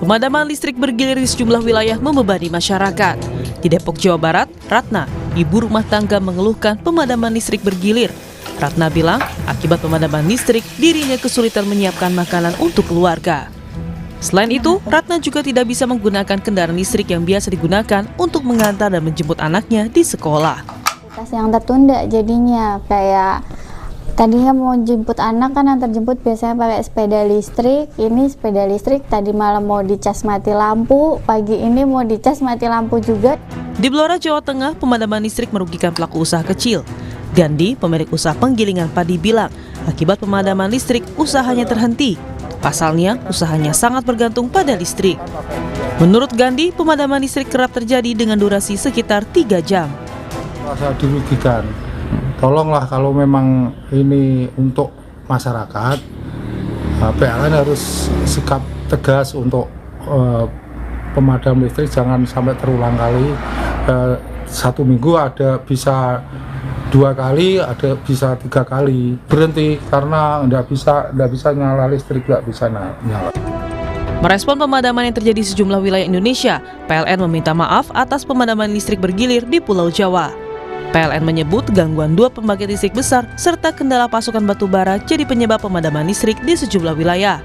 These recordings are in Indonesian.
Pemadaman listrik bergilir di sejumlah wilayah membebani masyarakat. Di Depok, Jawa Barat, Ratna, ibu rumah tangga mengeluhkan pemadaman listrik bergilir. Ratna bilang, akibat pemadaman listrik, dirinya kesulitan menyiapkan makanan untuk keluarga. Selain itu, Ratna juga tidak bisa menggunakan kendaraan listrik yang biasa digunakan untuk mengantar dan menjemput anaknya di sekolah. Yang tertunda jadinya kayak tadinya mau jemput anak kan antar jemput biasanya pakai sepeda listrik. Ini sepeda listrik tadi malam mau dicas mati lampu, pagi ini mau dicas mati lampu juga. Di Blora, Jawa Tengah, pemadaman listrik merugikan pelaku usaha kecil. Gandhi, pemilik usaha penggilingan padi bilang, akibat pemadaman listrik usahanya terhenti. Pasalnya, usahanya sangat bergantung pada listrik. Menurut Gandhi, pemadaman listrik kerap terjadi dengan durasi sekitar 3 jam. Rasa dirugikan. Tolonglah kalau memang ini untuk masyarakat, PLN harus sikap tegas untuk pemadam listrik, jangan sampai terulang kali. 1 minggu ada bisa 2 kali, ada bisa 3 kali berhenti karena nggak bisa nyala listrik, nggak bisa nyala. Merespon pemadaman yang terjadi di sejumlah wilayah Indonesia, PLN meminta maaf atas pemadaman listrik bergilir di Pulau Jawa. PLN menyebut gangguan 2 pembangkit listrik besar serta kendala pasokan batu bara jadi penyebab pemadaman listrik di sejumlah wilayah.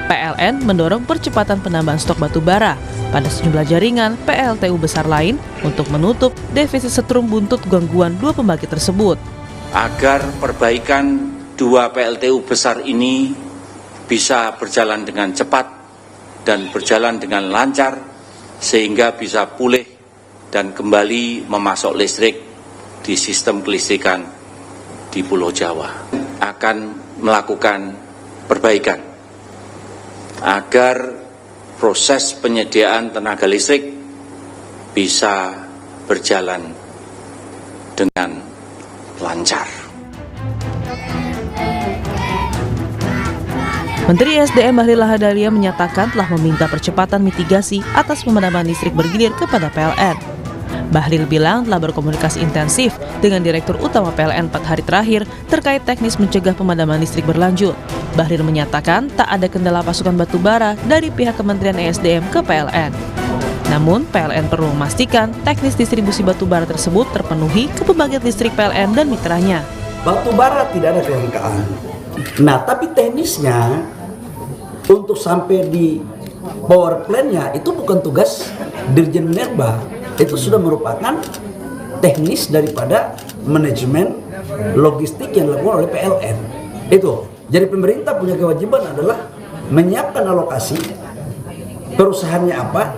PLN mendorong percepatan penambahan stok batu bara pada sejumlah jaringan PLTU besar lain untuk menutup defisit setrum buntut gangguan 2 pembangkit tersebut. Agar perbaikan 2 PLTU besar ini bisa berjalan dengan cepat dan berjalan dengan lancar sehingga bisa pulih dan kembali memasok listrik di sistem kelistrikan di Pulau Jawa. Akan melakukan perbaikan agar proses penyediaan tenaga listrik bisa berjalan dengan lancar. Menteri SDM Bahlil Lahadalia menyatakan telah meminta percepatan mitigasi atas pemadaman listrik bergilir kepada PLN. Bahlil bilang telah berkomunikasi intensif dengan Direktur Utama PLN 4 hari terakhir terkait teknis mencegah pemadaman listrik berlanjut. Bahlil menyatakan tak ada kendala pasokan batu bara dari pihak Kementerian ESDM ke PLN. Namun, PLN perlu memastikan teknis distribusi batu bara tersebut terpenuhi ke pembangkit listrik PLN dan mitranya. Batu bara tidak ada kelangkaan. Nah, tapi teknisnya untuk sampai di power plant-nya itu bukan tugas Dirjen Minerba. Itu sudah merupakan teknis daripada manajemen logistik yang dilakukan oleh PLN. Itu. Jadi pemerintah punya kewajiban adalah menyiapkan alokasi perusahaannya apa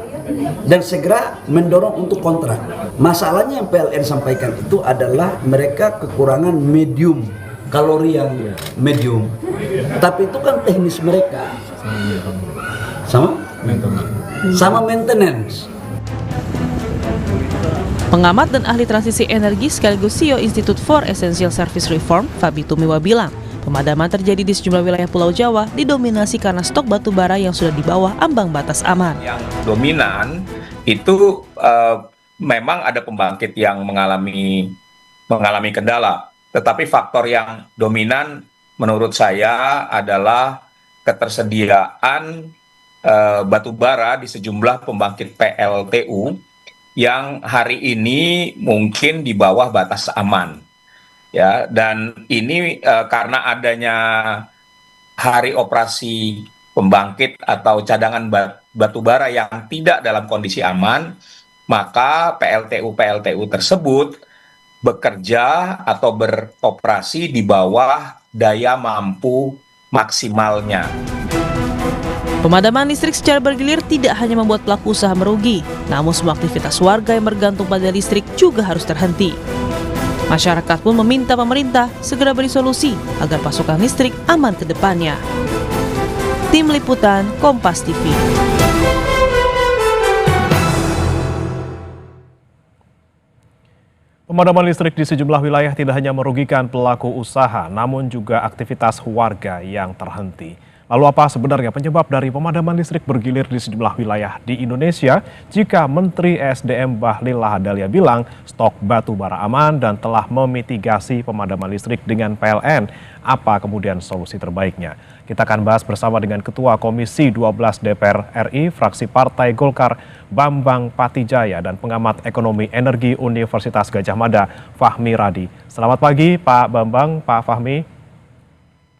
dan segera mendorong untuk kontrak. Masalahnya yang PLN sampaikan itu adalah mereka kekurangan medium, kalori yang medium. Tapi itu kan teknis mereka. Sama maintenance. Pengamat dan ahli transisi energi sekaligus CEO Institute for Essential Service Reform, Fabi Tumiwa bilang, pemadaman terjadi di sejumlah wilayah Pulau Jawa didominasi karena stok batu bara yang sudah di bawah ambang batas aman. Yang dominan itu memang ada pembangkit yang mengalami kendala, tetapi faktor yang dominan menurut saya adalah ketersediaan batu bara di sejumlah pembangkit PLTU yang hari ini mungkin di bawah batas aman, ya. Dan ini karena adanya hari operasi pembangkit atau cadangan batu bara yang tidak dalam kondisi aman, maka PLTU tersebut bekerja atau beroperasi di bawah daya mampu maksimalnya. Pemadaman listrik secara bergilir tidak hanya membuat pelaku usaha merugi, namun semua aktivitas warga yang bergantung pada listrik juga harus terhenti. Masyarakat pun meminta pemerintah segera beri solusi agar pasokan listrik aman ke depannya. Tim Liputan Kompas TV. Pemadaman listrik di sejumlah wilayah tidak hanya merugikan pelaku usaha, namun juga aktivitas warga yang terhenti. Lalu apa sebenarnya penyebab dari pemadaman listrik bergilir di sejumlah wilayah di Indonesia jika Menteri ESDM Bahlil Lahadalia bilang stok batu bara aman dan telah memitigasi pemadaman listrik dengan PLN? Apa kemudian solusi terbaiknya? Kita akan bahas bersama dengan Ketua Komisi 12 DPR RI, fraksi Partai Golkar, Bambang Patijaya, dan pengamat ekonomi energi Universitas Gadjah Mada, Fahmi Radi. Selamat pagi Pak Bambang, Pak Fahmi.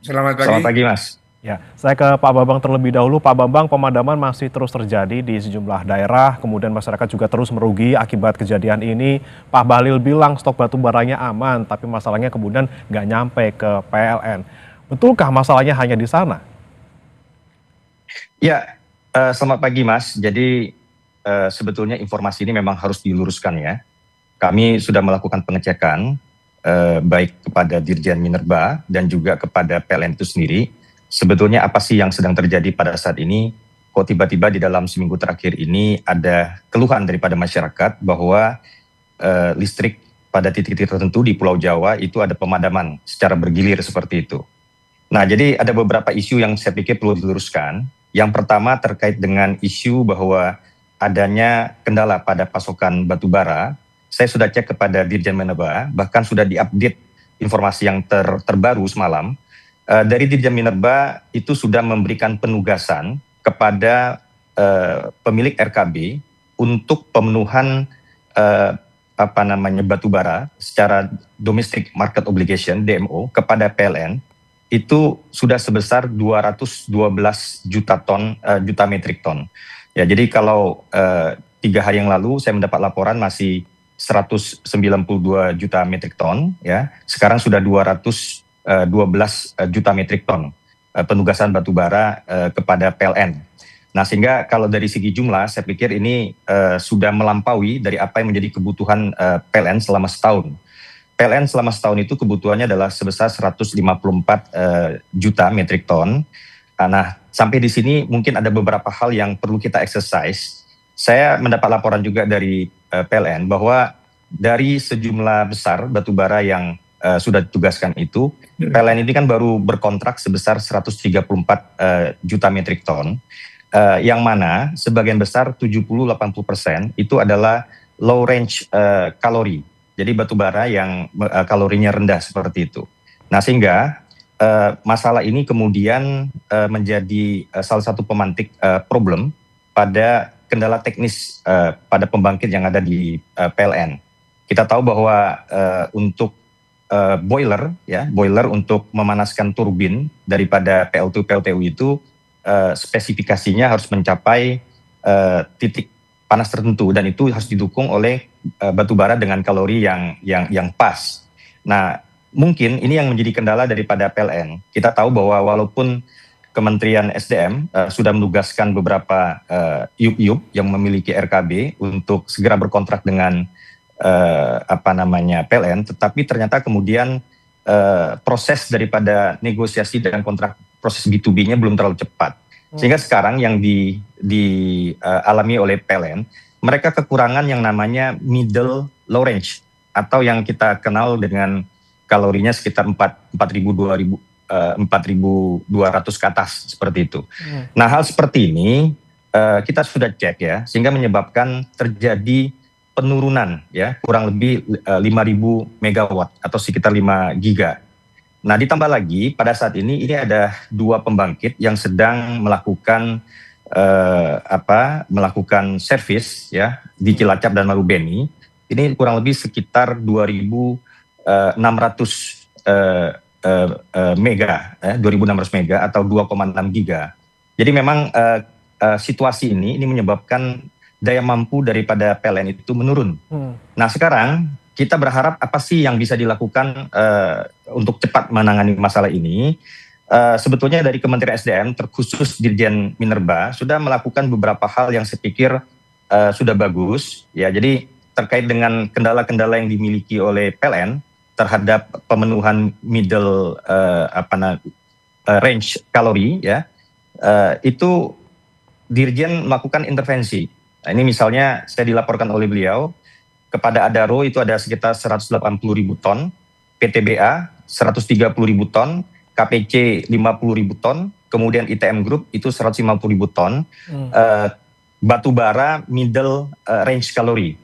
Selamat pagi. Selamat pagi, Mas. Ya, saya ke Pak Bambang terlebih dahulu. Pak Bambang, pemadaman masih terus terjadi di sejumlah daerah, kemudian masyarakat juga terus merugi akibat kejadian ini. Pak Bahlil bilang stok batu baranya aman, tapi masalahnya kemudian nggak nyampe ke PLN. Betulkah masalahnya hanya di sana? Ya, selamat pagi Mas. Jadi sebetulnya informasi ini memang harus diluruskan ya. Kami sudah melakukan pengecekan baik kepada Dirjen Minerba dan juga kepada PLN itu sendiri. Sebetulnya apa sih yang sedang terjadi pada saat ini? Kok tiba-tiba di dalam seminggu terakhir ini ada keluhan daripada masyarakat bahwa listrik pada titik-titik tertentu di Pulau Jawa itu ada pemadaman secara bergilir seperti itu. Nah, jadi ada beberapa isu yang saya pikir perlu diluruskan. Yang pertama terkait dengan isu bahwa adanya kendala pada pasokan batu bara. Saya sudah cek kepada Dirjen Minerba, bahkan sudah diupdate informasi yang terbaru semalam. Dari Dirjen Minerba itu sudah memberikan penugasan kepada pemilik RKB untuk pemenuhan batu bara secara domestic market obligation (DMO) kepada PLN itu sudah sebesar 212 juta metrik ton. Ya, jadi kalau 3 hari yang lalu saya mendapat laporan masih 192 juta metrik ton, ya. Sekarang sudah 212 juta metrik ton penugasan batu bara kepada PLN. Nah, sehingga kalau dari segi jumlah saya pikir ini sudah melampaui dari apa yang menjadi kebutuhan PLN selama setahun. PLN selama setahun itu kebutuhannya adalah sebesar 154 juta metrik ton. Nah, sampai di sini mungkin ada beberapa hal yang perlu kita exercise. Saya mendapat laporan juga dari PLN bahwa dari sejumlah besar batubara yang sudah ditugaskan itu, PLN ini kan baru berkontrak sebesar 134 juta metrik ton, yang mana sebagian besar 70-80% itu adalah low range kalori. Jadi batubara yang kalorinya rendah seperti itu. Nah, sehingga masalah ini kemudian menjadi salah satu pemantik problem pada kendala teknis pada pembangkit yang ada di PLN. Kita tahu bahwa untuk boiler untuk memanaskan turbin daripada PLTU itu spesifikasinya harus mencapai titik panas tertentu dan itu harus didukung oleh batubara dengan kalori yang pas. Nah, mungkin ini yang menjadi kendala daripada PLN. Kita tahu bahwa walaupun Kementerian SDM sudah menugaskan beberapa IUP yang memiliki RKB untuk segera berkontrak dengan PLN, tetapi ternyata kemudian proses daripada negosiasi dan kontrak proses B2B-nya belum terlalu cepat. Sehingga sekarang yang dialami oleh PLN, mereka kekurangan yang namanya middle low range atau yang kita kenal dengan kalorinya sekitar 4.200 ke atas seperti itu. Nah, hal seperti ini kita sudah cek ya, sehingga menyebabkan terjadi penurunan ya kurang lebih 5.000 megawatt atau sekitar 5 giga. Nah, ditambah lagi pada saat ini ada 2 pembangkit yang sedang melakukan servis ya di Cilacap dan Marubeni. Ini kurang lebih sekitar 2.600 mega 2.600 mega atau 2,6 giga. Jadi memang situasi ini menyebabkan daya mampu daripada PLN itu menurun. Nah, sekarang kita berharap apa sih yang bisa dilakukan untuk cepat menangani masalah ini. Sebetulnya dari Kementerian SDM, terkhusus Dirjen Minerba, sudah melakukan beberapa hal yang saya pikir sudah bagus. Ya, jadi terkait dengan kendala-kendala yang dimiliki oleh PLN terhadap pemenuhan middle range kalori, ya, itu Dirjen melakukan intervensi. Nah, ini misalnya saya dilaporkan oleh beliau, kepada Adaro itu ada sekitar 180.000 ton, PTBA 130.000 ton, KPC 50.000 ton, kemudian ITM Group itu 150.000 ton, batu bara middle range kalori.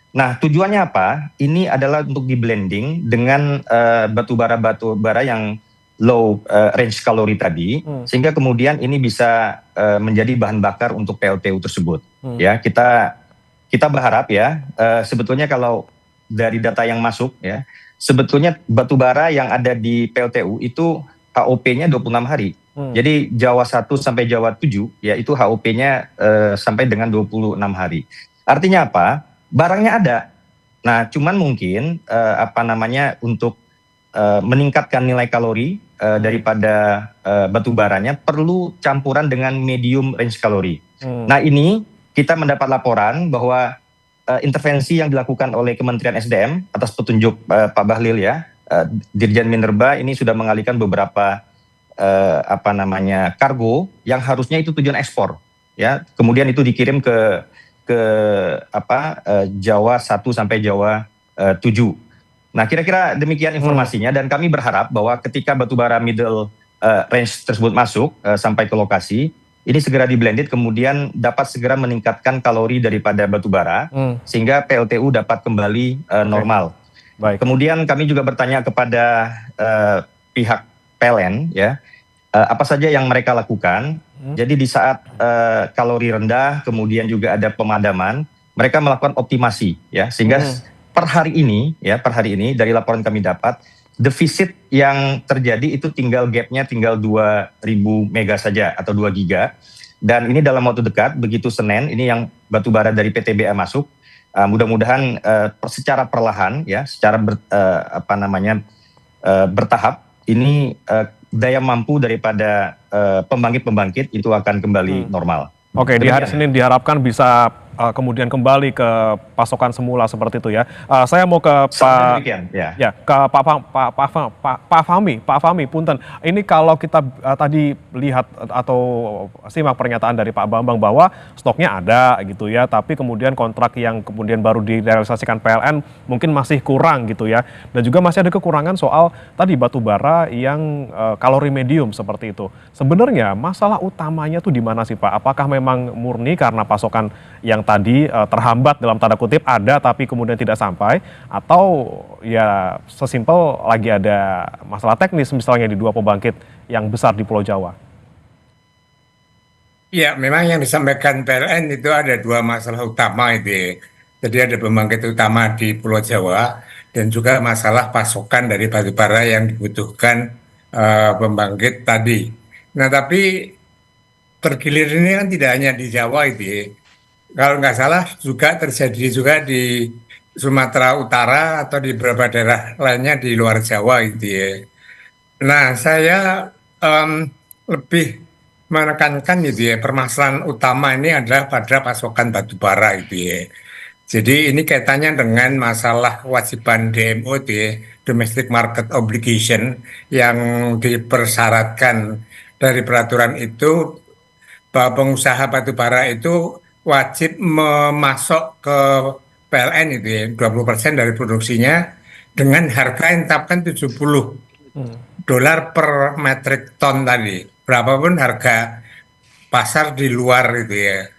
Nah, tujuannya apa? Ini adalah untuk di blending dengan batu bara yang low range kalori tadi, sehingga kemudian ini bisa menjadi bahan bakar untuk PLTU tersebut. Ya, kita berharap ya, sebetulnya kalau dari data yang masuk ya, sebetulnya batu bara yang ada di PLTU itu HOP-nya 26 hari. Jadi Jawa 1 sampai Jawa 7 ya itu HOP-nya sampai dengan 26 hari. Artinya apa? Barangnya ada. Nah, cuman mungkin untuk meningkatkan nilai kalori daripada batu baranya perlu campuran dengan medium range kalori. Nah, ini kita mendapat laporan bahwa intervensi yang dilakukan oleh Kementerian SDM atas petunjuk Pak Bahlil ya, Dirjen Minerba ini sudah mengalihkan beberapa kargo yang harusnya itu tujuan ekspor ya, kemudian itu dikirim ke Jawa 1 sampai Jawa 7. Nah, kira-kira demikian informasinya, dan kami berharap bahwa ketika batubara middle range tersebut masuk sampai ke lokasi, ini segera di-blended, kemudian dapat segera meningkatkan kalori daripada batubara, sehingga PLTU dapat kembali normal. Baik. Kemudian kami juga bertanya kepada pihak PLN, ya, apa saja yang mereka lakukan. Jadi di saat kalori rendah, kemudian juga ada pemadaman, mereka melakukan optimasi, ya, sehingga per hari ini dari laporan kami dapat, defisit yang terjadi itu gapnya tinggal 2.000 mega saja atau 2 giga. Dan ini dalam waktu dekat, begitu Senin, ini yang batubara dari PTBA masuk, mudah-mudahan secara perlahan, ya, secara bertahap, ini daya mampu daripada pembangkit-pembangkit itu akan kembali normal. Oke, di hari Senin diharapkan bisa kemudian kembali ke pasokan semula seperti itu ya. Saya mau ke Pak Fahmi, punten. Ini kalau kita tadi lihat atau simak pernyataan dari Pak Bambang bahwa stoknya ada gitu ya, tapi kemudian kontrak yang kemudian baru direalisasikan PLN mungkin masih kurang gitu ya. Dan juga masih ada kekurangan soal tadi batu bara yang kalori medium seperti itu. Sebenarnya masalah utamanya tuh di mana sih Pak? Apakah memang murni karena pasokan yang tadi terhambat dalam tanda kutip ada tapi kemudian tidak sampai, atau ya sesimpel lagi ada masalah teknis misalnya di 2 pembangkit yang besar di Pulau Jawa? Ya, memang yang disampaikan PLN itu ada 2 masalah utama itu ya. Jadi ada pembangkit utama di Pulau Jawa dan juga masalah pasokan dari batubara yang dibutuhkan pembangkit tadi. Nah, tapi bergilir ini kan tidak hanya di Jawa itu ya. Kalau nggak salah juga terjadi juga di Sumatera Utara atau di beberapa daerah lainnya di luar Jawa gitu ya. Nah, saya lebih menekankan gitu ya, permasalahan utama ini adalah pada pasokan batubara gitu ya. Jadi ini kaitannya dengan masalah kewajiban DMO itu ya, Domestic Market Obligation, yang dipersyaratkan dari peraturan itu bahwa pengusaha batubara itu wajib memasok ke PLN itu ya 20% dari produksinya dengan harga yang ditetapkan $70 per metric ton tadi, berapapun harga pasar di luar itu ya.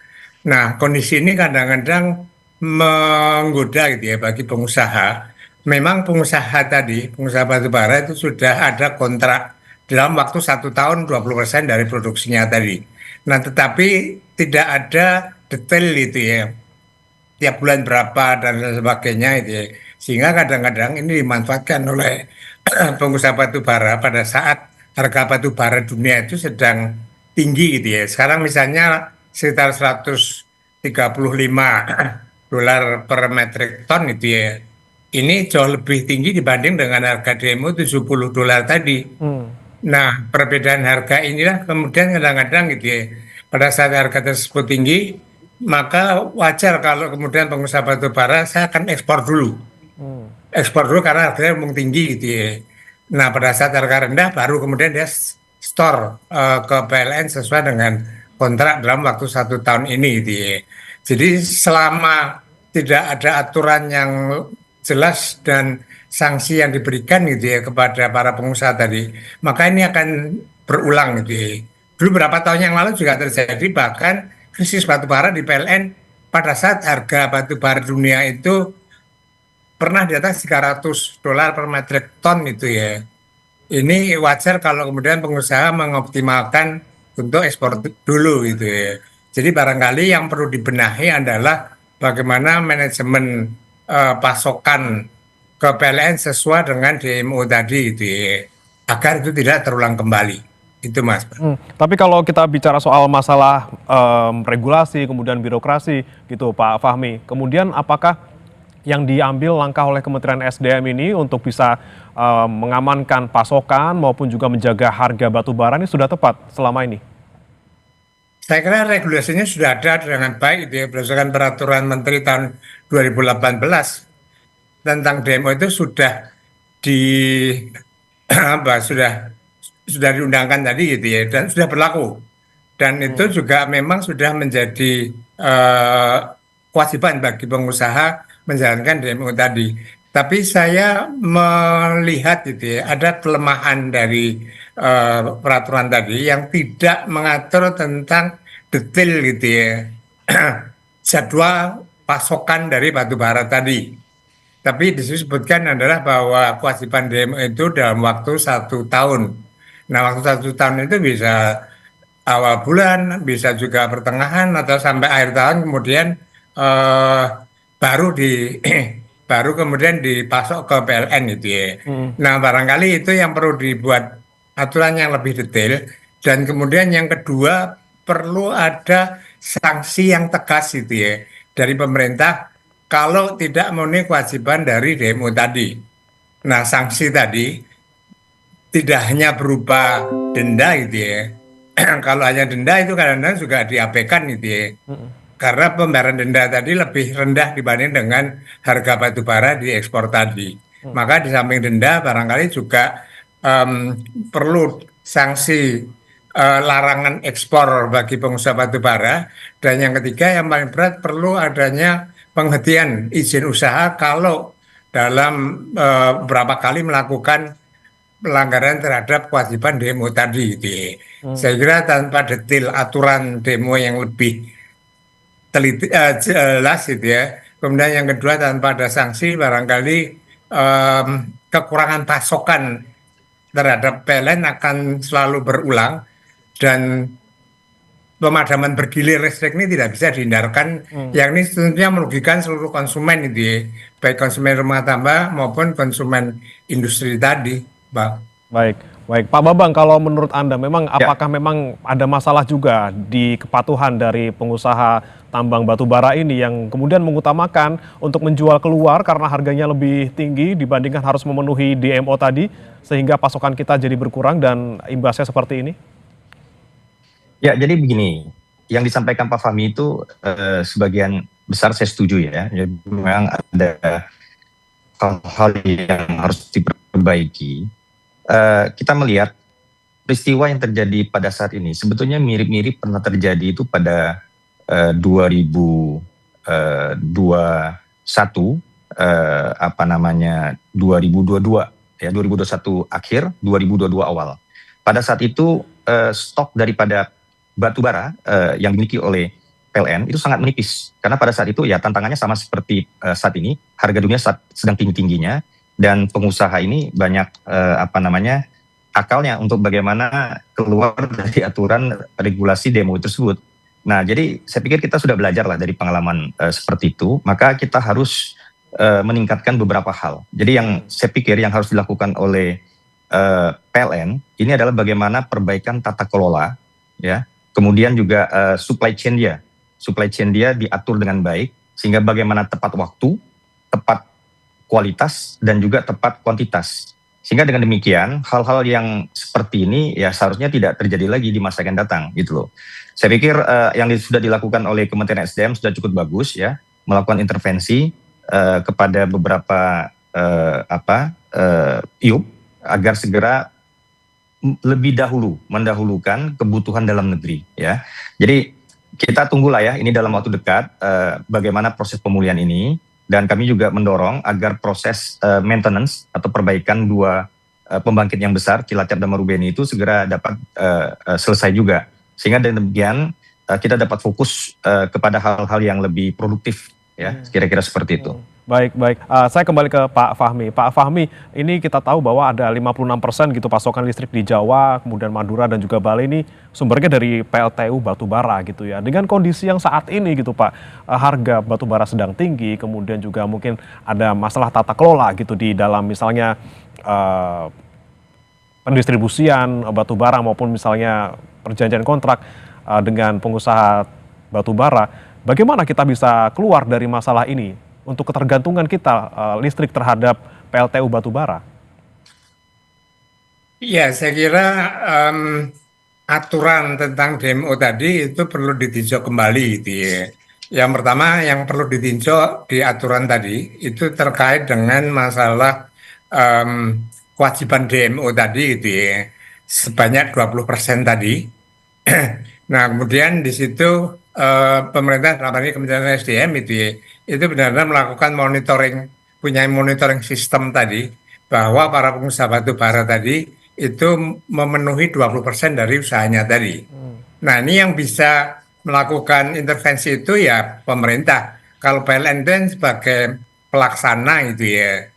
Nah, kondisi ini kadang-kadang menggoda gitu ya bagi pengusaha. Memang pengusaha batubara itu sudah ada kontrak dalam waktu 1 tahun 20% dari produksinya tadi. Nah, tetapi tidak ada detail itu ya, tiap bulan berapa dan sebagainya itu ya. Sehingga kadang-kadang ini dimanfaatkan oleh pengusaha batubara pada saat harga batubara dunia itu sedang tinggi gitu ya. Sekarang misalnya sekitar $135 per metric ton itu ya. Ini jauh lebih tinggi dibanding dengan harga demo $70 tadi. Nah, perbedaan harga inilah kemudian kadang-kadang gitu ya, pada saat harga tersebut tinggi, maka wajar kalau kemudian pengusaha batubara saya akan ekspor dulu. Ekspor dulu karena harganya memang tinggi gitu ya. Nah, pada saat harga rendah baru kemudian dia store ke PLN sesuai dengan kontrak dalam waktu 1 tahun ini gitu ya. Jadi selama tidak ada aturan yang jelas dan sanksi yang diberikan gitu ya kepada para pengusaha tadi, maka ini akan berulang gitu ya. dulu beberapa tahun yang lalu juga terjadi bahkan krisis batubara di PLN pada saat harga batubara dunia itu pernah di atas $300 per metric ton itu ya. Ini wajar kalau kemudian pengusaha mengoptimalkan untuk ekspor dulu gitu ya. Jadi barangkali yang perlu dibenahi adalah bagaimana manajemen pasokan ke PLN sesuai dengan DMO tadi gitu ya, agar itu tidak terulang kembali. Itu Mas. Tapi kalau kita bicara soal masalah regulasi, kemudian birokrasi gitu Pak Fahmi, kemudian apakah yang diambil langkah oleh Kementerian SDM ini untuk bisa mengamankan pasokan maupun juga menjaga harga batu bara ini sudah tepat selama ini? Saya kira regulasinya sudah ada dengan baik gitu ya, berdasarkan peraturan Menteri tahun 2018 tentang DMO itu sudah di sudah diundangkan tadi gitu ya, dan sudah berlaku. Dan itu juga memang sudah menjadi kewajiban bagi pengusaha menjalankan DMO tadi. Tapi saya melihat gitu ya, ada kelemahan dari peraturan tadi yang tidak mengatur tentang detail gitu ya, jadwal pasokan dari batu bara tadi. Tapi disebutkan adalah bahwa kewajiban DMO itu dalam waktu 1 tahun. Nah, waktu 1 tahun itu bisa awal bulan, bisa juga pertengahan atau sampai akhir tahun, kemudian baru kemudian dipasok ke PLN gitu ya. Nah, barangkali itu yang perlu dibuat aturan yang lebih detail. Dan kemudian yang kedua, perlu ada sanksi yang tegas gitu ya dari pemerintah kalau tidak memenuhi kewajiban dari DMO tadi. Nah, sanksi tadi tidak hanya berupa denda gitu ya. Kalau hanya denda itu kadang-kadang juga diabaikan gitu ya. Karena pembayaran denda tadi lebih rendah dibanding dengan harga batu bara di ekspor tadi. Maka di samping denda barangkali juga perlu sanksi larangan ekspor bagi pengusaha batu bara. Dan yang ketiga yang paling berat perlu adanya penghentian izin usaha kalau dalam beberapa kali melakukan pelanggaran terhadap kewajiban DMO tadi gitu ya. Saya kira tanpa detail aturan DMO yang lebih teliti, jelas gitu ya. Kemudian yang kedua tanpa ada sanksi barangkali kekurangan pasokan terhadap PLN akan selalu berulang dan pemadaman bergilir listrik ini tidak bisa dihindarkan, yang ini tentunya merugikan seluruh konsumen itu ya, baik konsumen rumah tangga maupun konsumen industri tadi, Pak. Baik. Pak Bambang, kalau menurut Anda memang apakah memang ada masalah juga di kepatuhan dari pengusaha tambang batu bara ini yang kemudian mengutamakan untuk menjual keluar karena harganya lebih tinggi dibandingkan harus memenuhi DMO tadi sehingga pasokan kita jadi berkurang dan imbasnya seperti ini? Ya, jadi begini, yang disampaikan Pak Fahmi itu sebagian besar saya setuju ya. Jadi memang ada hal-hal yang harus diperbaiki. Kita melihat peristiwa yang terjadi pada saat ini sebetulnya mirip-mirip pernah terjadi itu pada 2021, 2022 ya, 2021 akhir, 2022 awal. Pada saat itu stok daripada batu bara yang dimiliki oleh PLN itu sangat menipis karena pada saat itu ya tantangannya sama seperti saat ini, harga dunia sedang tinggi-tingginya dan pengusaha ini banyak akalnya untuk bagaimana keluar dari aturan regulasi DMO tersebut. Nah, jadi saya pikir kita sudah belajar lah dari pengalaman seperti itu, maka kita harus meningkatkan beberapa hal. Jadi yang saya pikir yang harus dilakukan oleh PLN ini adalah bagaimana perbaikan tata kelola, ya. Kemudian juga supply chain dia diatur dengan baik sehingga bagaimana tepat waktu, tepat kualitas dan juga tepat kuantitas. Sehingga dengan demikian hal-hal yang seperti ini ya seharusnya tidak terjadi lagi di masa yang datang gitu loh. Saya pikir yang sudah dilakukan oleh Kementerian SDM sudah cukup bagus ya, melakukan intervensi kepada beberapa IUP agar segera lebih dahulu mendahulukan kebutuhan dalam negeri ya. Jadi kita tunggulah ya ini dalam waktu dekat bagaimana proses pemulihan ini dan kami juga mendorong agar proses maintenance atau perbaikan dua pembangkit yang besar Cilacap dan Marubeni itu segera dapat selesai juga, sehingga dengan demikian kita dapat fokus kepada hal-hal yang lebih produktif, ya, kira-kira seperti itu. Baik, baik. Saya kembali ke Pak Fahmi. Pak Fahmi, ini kita tahu bahwa ada 56% gitu pasokan listrik di Jawa, kemudian Madura dan juga Bali ini sumbernya dari PLTU batubara gitu ya. Dengan kondisi yang saat ini gitu Pak, harga batubara sedang tinggi, kemudian juga mungkin ada masalah tata kelola gitu di dalam misalnya pendistribusian batubara maupun misalnya perjanjian kontrak dengan pengusaha batubara. Bagaimana kita bisa keluar dari masalah ini untuk ketergantungan kita listrik terhadap PLTU batubara? Ya, saya kira aturan tentang DMO tadi itu perlu ditinjau kembali gitu ya. Yang pertama yang perlu ditinjau di aturan tadi itu terkait dengan masalah kewajiban DMO tadi gitu ya, sebanyak 20% tadi. Nah, kemudian di situ pemerintah dalam hal ini Kementerian SDM itu benar-benar melakukan monitoring, punya monitoring sistem tadi, bahwa para pengusaha batu bara tadi itu memenuhi 20% dari usahanya tadi. Nah, ini yang bisa melakukan intervensi itu ya pemerintah. Kalau PLN itu sebagai pelaksana gitu ya,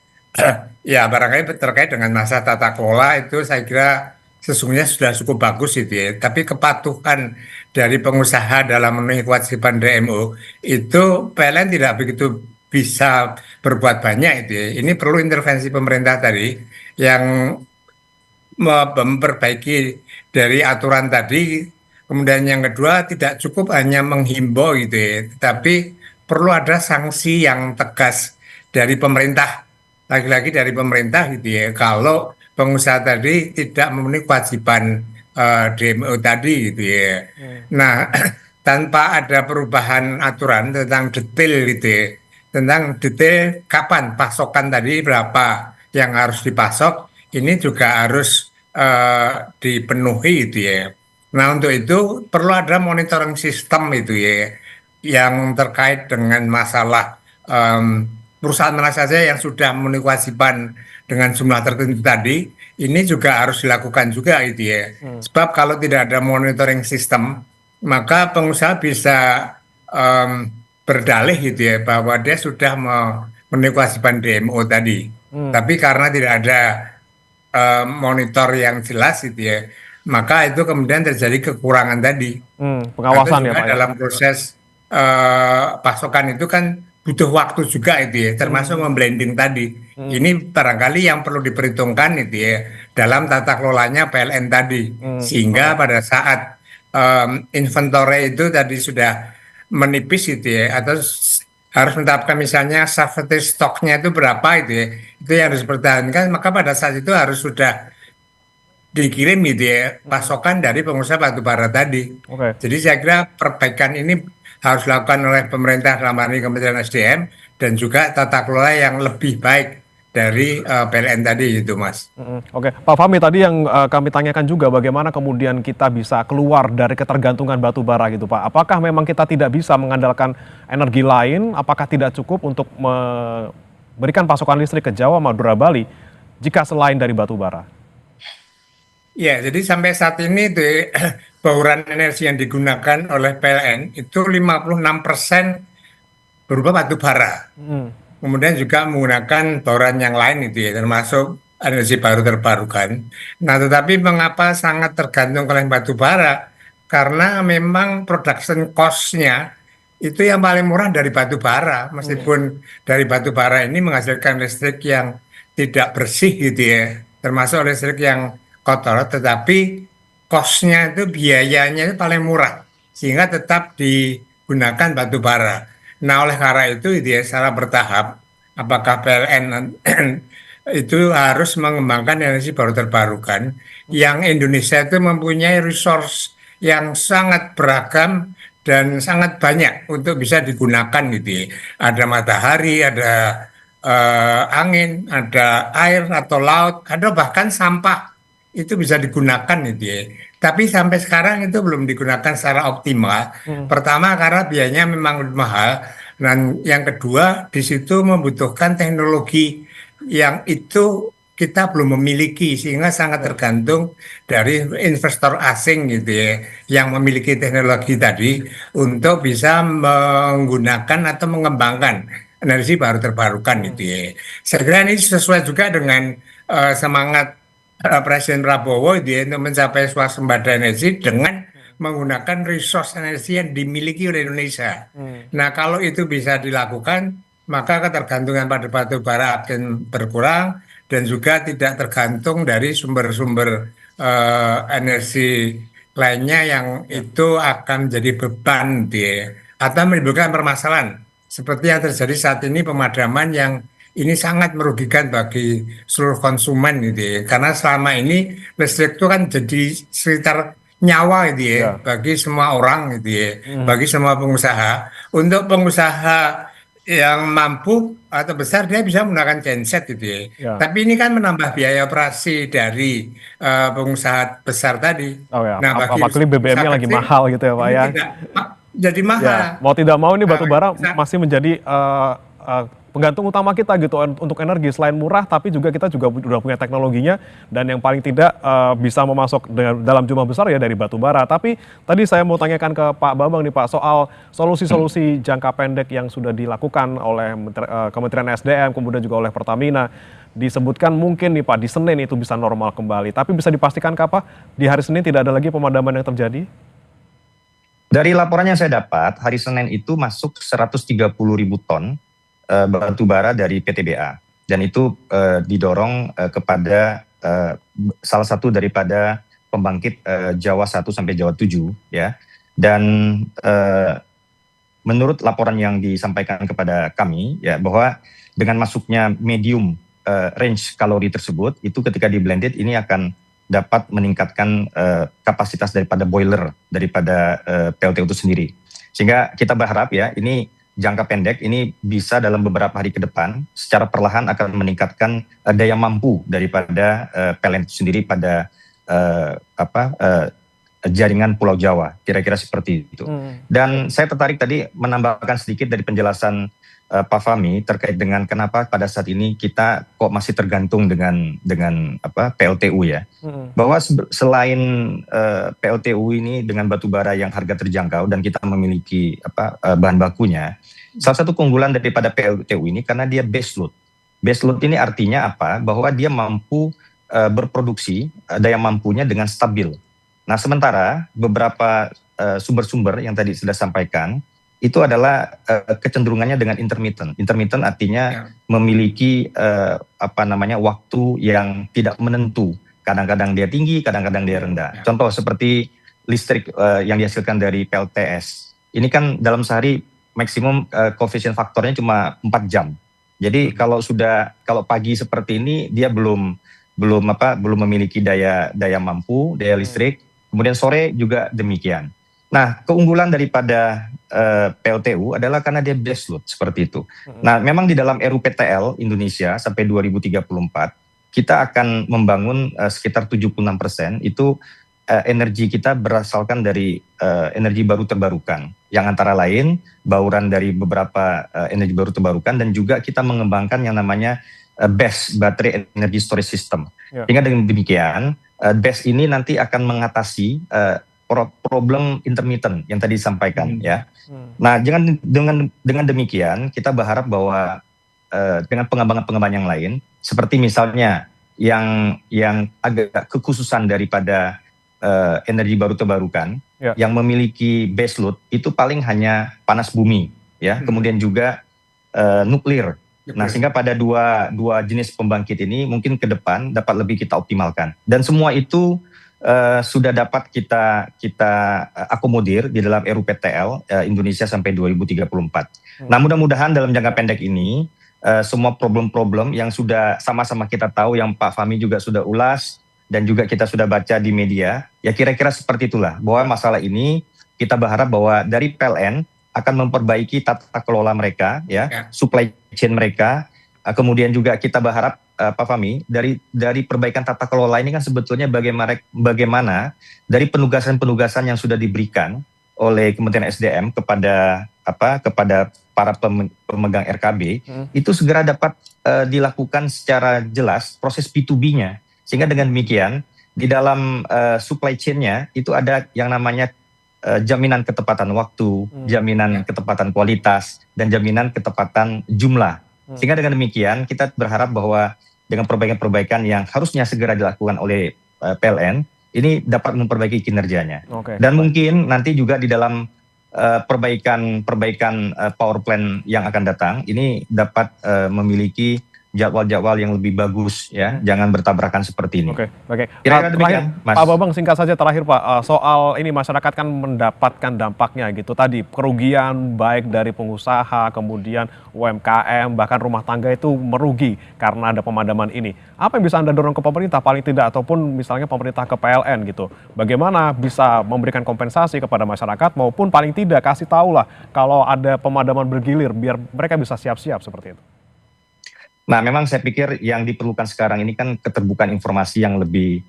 ya barangkali terkait dengan masa tata kelola itu saya kira sesungguhnya sudah cukup bagus itu ya. Tapi kepatuhan dari pengusaha dalam memenuhi kewajiban DMO itu PLN tidak begitu bisa berbuat banyak itu ya. Ini perlu intervensi pemerintah tadi yang memperbaiki dari aturan tadi. Kemudian yang kedua tidak cukup hanya menghimbau gitu ya, tetapi perlu ada sanksi yang tegas dari pemerintah. Lagi-lagi dari pemerintah gitu ya, kalau pengusaha tadi tidak memenuhi kewajiban DMO tadi gitu ya. Nah, tanpa ada perubahan aturan tentang detail gitu ya, tentang detail kapan pasokan tadi berapa yang harus dipasok, ini juga harus dipenuhi gitu ya. Nah, untuk itu perlu ada monitoring sistem itu ya, yang terkait dengan masalah perusahaan mana saja yang sudah memenuhi kewajiban dengan jumlah tertentu tadi, ini juga harus dilakukan juga gitu ya. Sebab kalau tidak ada monitoring sistem, maka pengusaha bisa berdalih gitu ya, bahwa dia sudah memenuhi kewajiban DMO tadi. Tapi karena tidak ada monitor yang jelas gitu ya, maka itu kemudian terjadi kekurangan tadi. Pengawasan ya Pak. Dalam proses pasokan itu kan butuh waktu juga itu ya, termasuk memblending tadi. Ini barangkali yang perlu diperhitungkan itu ya dalam tata kelolanya PLN tadi, sehingga pada saat inventory itu tadi sudah menipis itu ya, atau harus menetapkan misalnya safety stoknya itu berapa itu ya, itu yang harus dipertahankan, maka pada saat itu harus sudah dikirim gitu ya pasokan dari pengusaha batubara tadi. Jadi saya kira perbaikan ini harus dilakukan oleh pemerintah dalam hal ini Kementerian SDM dan juga tata kelola yang lebih baik dari PLN tadi itu Mas. Oke, Pak Fahmi tadi yang kami tanyakan juga bagaimana kemudian kita bisa keluar dari ketergantungan batu bara gitu Pak. Apakah memang kita tidak bisa mengandalkan energi lain? Apakah tidak cukup untuk memberikan pasokan listrik ke Jawa, Madura, Bali jika selain dari batu bara? Ya, jadi sampai saat ini bauran energi yang digunakan oleh PLN itu 56% berupa batu bara. Kemudian juga menggunakan bauran yang lain itu ya, termasuk energi baru terbarukan. Nah, tetapi mengapa sangat tergantung oleh batu bara? Karena memang production cost-nya itu yang paling murah dari batu bara. Meskipun dari batu bara ini menghasilkan listrik yang tidak bersih gitu ya, termasuk listrik yang kotor, tetapi cost-nya itu biayanya itu paling murah, sehingga tetap digunakan batu bara. Nah, oleh karena itu ya, secara bertahap, apakah PLN itu harus mengembangkan energi baru terbarukan, yang Indonesia itu mempunyai resource yang sangat beragam dan sangat banyak untuk bisa digunakan gitu ya. Ada matahari, ada angin, ada air atau laut, ada bahkan sampah. Itu bisa digunakan gitu ya. Tapi sampai sekarang itu belum digunakan secara optimal. Pertama karena biayanya memang lebih mahal, dan yang kedua di situ membutuhkan teknologi yang itu kita belum memiliki, sehingga sangat tergantung dari investor asing gitu ya, yang memiliki teknologi tadi untuk bisa menggunakan atau mengembangkan energi baru terbarukan gitu ya. Saya kira ini sesuai juga dengan semangat Presiden Prabowo gitu ya, untuk mencapai swasembada energi dengan menggunakan resource energi yang dimiliki oleh Indonesia. Nah, kalau itu bisa dilakukan, maka ketergantungan pada batu bara akan berkurang dan juga tidak tergantung dari sumber-sumber energi lainnya yang itu akan menjadi beban dia atau menimbulkan permasalahan seperti yang terjadi saat ini, pemadaman yang ini sangat merugikan bagi seluruh konsumen gitu ya. Karena selama ini listrik itu kan jadi sekitar nyawa gitu ya, bagi semua orang gitu ya, bagi semua pengusaha. Untuk pengusaha yang mampu atau besar, dia bisa menggunakan genset gitu ya. Tapi ini kan menambah biaya operasi dari pengusaha besar tadi. Oh ya, Nah, bagi apalagi BBM-nya lagi kecil, mahal gitu ya Pak ini ya. jadi mahal. Ya, mau tidak mau ini batu bara Nah, masih menjadi penggantung utama kita gitu untuk energi. Selain murah, tapi juga kita juga udah punya teknologinya dan yang paling tidak bisa memasok dalam jumlah besar ya dari batu bara. Tapi tadi saya mau tanyakan ke Pak Bambang nih Pak soal solusi-solusi jangka pendek yang sudah dilakukan oleh Kementerian SDM kemudian juga oleh Pertamina. Disebutkan mungkin nih Pak di Senin itu bisa normal kembali. Tapi bisa dipastikan kapan di hari Senin tidak ada lagi pemadaman yang terjadi? Dari laporan yang saya dapat, hari Senin itu masuk 130.000 ton batu bara dari PTBA, dan itu didorong kepada salah satu daripada pembangkit Jawa 1 sampai Jawa 7 ya. Dan menurut laporan yang disampaikan kepada kami ya, bahwa dengan masuknya medium range kalori tersebut, itu ketika di blended ini akan dapat meningkatkan kapasitas daripada boiler daripada PLTU itu sendiri. Sehingga kita berharap ya, ini jangka pendek ini bisa dalam beberapa hari ke depan secara perlahan akan meningkatkan daya mampu daripada PLN itu sendiri pada jaringan Pulau Jawa, kira-kira seperti itu. Dan saya tertarik tadi menambahkan sedikit dari penjelasan Pak Fahmi terkait dengan kenapa pada saat ini kita kok masih tergantung dengan PLTU ya. Bahwa selain PLTU ini dengan batu bara yang harga terjangkau dan kita memiliki bahan bakunya, salah satu keunggulan daripada PLTU ini karena dia base load. Base load ini artinya apa? Bahwa dia mampu berproduksi daya mampunya dengan stabil. Nah, sementara beberapa sumber-sumber yang tadi sudah sampaikan itu adalah kecenderungannya dengan intermittent. Intermittent artinya memiliki waktu yang tidak menentu. Kadang-kadang dia tinggi, kadang-kadang dia rendah. Contoh seperti listrik yang dihasilkan dari PLTS. Ini kan dalam sehari maksimum coefficient faktornya cuma 4 jam. Jadi kalau pagi seperti ini dia belum memiliki daya mampu, daya listrik. Kemudian sore juga demikian. Nah, keunggulan daripada PLTU adalah karena dia base load seperti itu. Nah, memang di dalam RUPTL Indonesia sampai 2034 kita akan membangun sekitar 76% itu energi kita berasalkan dari energi baru terbarukan, yang antara lain bauran dari beberapa energi baru terbarukan, dan juga kita mengembangkan yang namanya BESS, Battery Energy Storage System. Sehingga dengan demikian BESS ini nanti akan mengatasi problem intermittent yang tadi disampaikan ya. Nah, dengan demikian kita berharap bahwa dengan pengembangan-pengembangan yang lain seperti misalnya yang agak kekhususan daripada energi baru terbarukan yang memiliki base load itu paling hanya panas bumi ya, kemudian juga nuklir. Nah, sehingga pada dua jenis pembangkit ini mungkin ke depan dapat lebih kita optimalkan, dan semua itu sudah dapat kita akomodir di dalam RUPTL Indonesia sampai 2034. Nah, mudah-mudahan dalam jangka pendek ini semua problem-problem yang sudah sama-sama kita tahu, yang Pak Fahmi juga sudah ulas dan juga kita sudah baca di media, ya kira-kira seperti itulah, bahwa masalah ini kita berharap bahwa dari PLN akan memperbaiki tata kelola mereka ya, supply chain mereka. Kemudian juga kita berharap Pak Fahmi dari perbaikan tata kelola ini kan sebetulnya bagaimana dari penugasan-penugasan yang sudah diberikan oleh Kementerian SDM kepada kepada para pemegang RKB itu segera dapat dilakukan secara jelas proses P2B-nya, sehingga dengan demikian di dalam supply chain-nya itu ada yang namanya jaminan ketepatan waktu, jaminan ketepatan kualitas, dan jaminan ketepatan jumlah. Sehingga dengan demikian kita berharap bahwa dengan perbaikan-perbaikan yang harusnya segera dilakukan oleh PLN, ini dapat memperbaiki kinerjanya. Dan mungkin nanti juga di dalam perbaikan power plant yang akan datang, ini dapat memiliki jadwal-jadwal yang lebih bagus ya, jangan bertabrakan seperti ini. Oke. Kira-kira demikian, Mas. Pak Bambang, singkat saja terakhir Pak, soal ini masyarakat kan mendapatkan dampaknya gitu tadi, kerugian baik dari pengusaha, kemudian UMKM, bahkan rumah tangga itu merugi karena ada pemadaman ini. Apa yang bisa Anda dorong ke pemerintah paling tidak, ataupun misalnya pemerintah ke PLN gitu, bagaimana bisa memberikan kompensasi kepada masyarakat maupun paling tidak kasih tahu lah kalau ada pemadaman bergilir biar mereka bisa siap-siap seperti itu. Nah, memang saya pikir yang diperlukan sekarang ini kan keterbukaan informasi yang lebih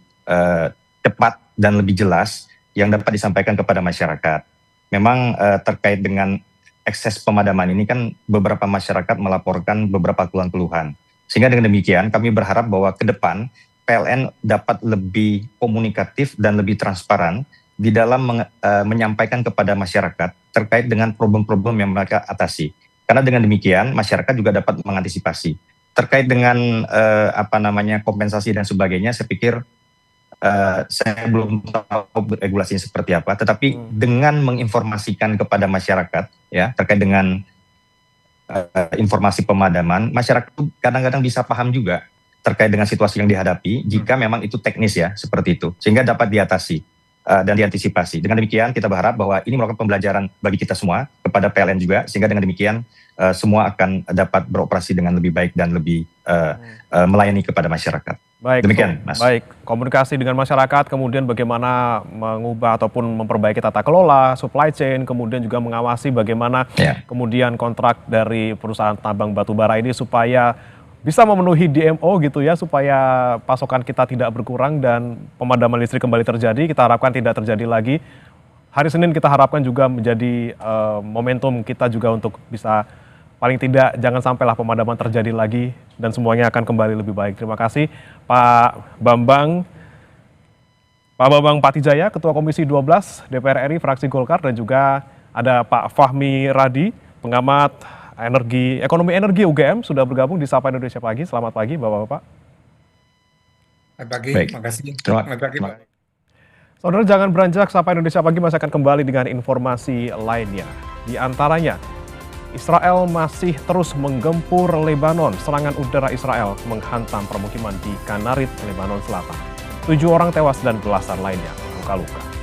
cepat dan lebih jelas yang dapat disampaikan kepada masyarakat. Memang terkait dengan ekses pemadaman ini kan beberapa masyarakat melaporkan beberapa keluhan-keluhan. Sehingga dengan demikian kami berharap bahwa ke depan PLN dapat lebih komunikatif dan lebih transparan di dalam menyampaikan kepada masyarakat terkait dengan problem-problem yang mereka atasi. Karena dengan demikian masyarakat juga dapat mengantisipasi. Terkait dengan kompensasi dan sebagainya, saya pikir saya belum tahu regulasinya seperti apa, tetapi dengan menginformasikan kepada masyarakat ya terkait dengan informasi pemadaman, masyarakat kadang-kadang bisa paham juga terkait dengan situasi yang dihadapi jika memang itu teknis ya seperti itu, sehingga dapat diatasi dan diantisipasi. Dengan demikian kita berharap bahwa ini merupakan pembelajaran bagi kita semua, kepada PLN juga, sehingga dengan demikian semua akan dapat beroperasi dengan lebih baik dan lebih melayani kepada masyarakat. Baik, demikian, Mas. Baik, komunikasi dengan masyarakat, kemudian bagaimana mengubah ataupun memperbaiki tata kelola, supply chain, kemudian juga mengawasi bagaimana kemudian kontrak dari perusahaan tambang batubara ini supaya bisa memenuhi DMO gitu ya, supaya pasokan kita tidak berkurang dan pemadaman listrik kembali terjadi. Kita harapkan tidak terjadi lagi. Hari Senin kita harapkan juga menjadi momentum kita juga untuk bisa paling tidak jangan sampailah pemadaman terjadi lagi dan semuanya akan kembali lebih baik. Terima kasih Pak Bambang Patijaya, Ketua Komisi 12 DPR RI fraksi Golkar, dan juga ada Pak Fahmi Radi, pengamat ekonomi energi UGM, sudah bergabung di Sapa Indonesia Pagi. Selamat pagi Bapak-Bapak. Selamat pagi, terima kasih. Selamat pagi, Pak. Saudara, jangan beranjak, Sapa Indonesia Pagi masih akan kembali dengan informasi lainnya. Di antaranya, Israel masih terus menggempur Lebanon. Serangan udara Israel menghantam permukiman di Kanarit, Lebanon Selatan. 7 orang tewas dan belasan lainnya luka-luka.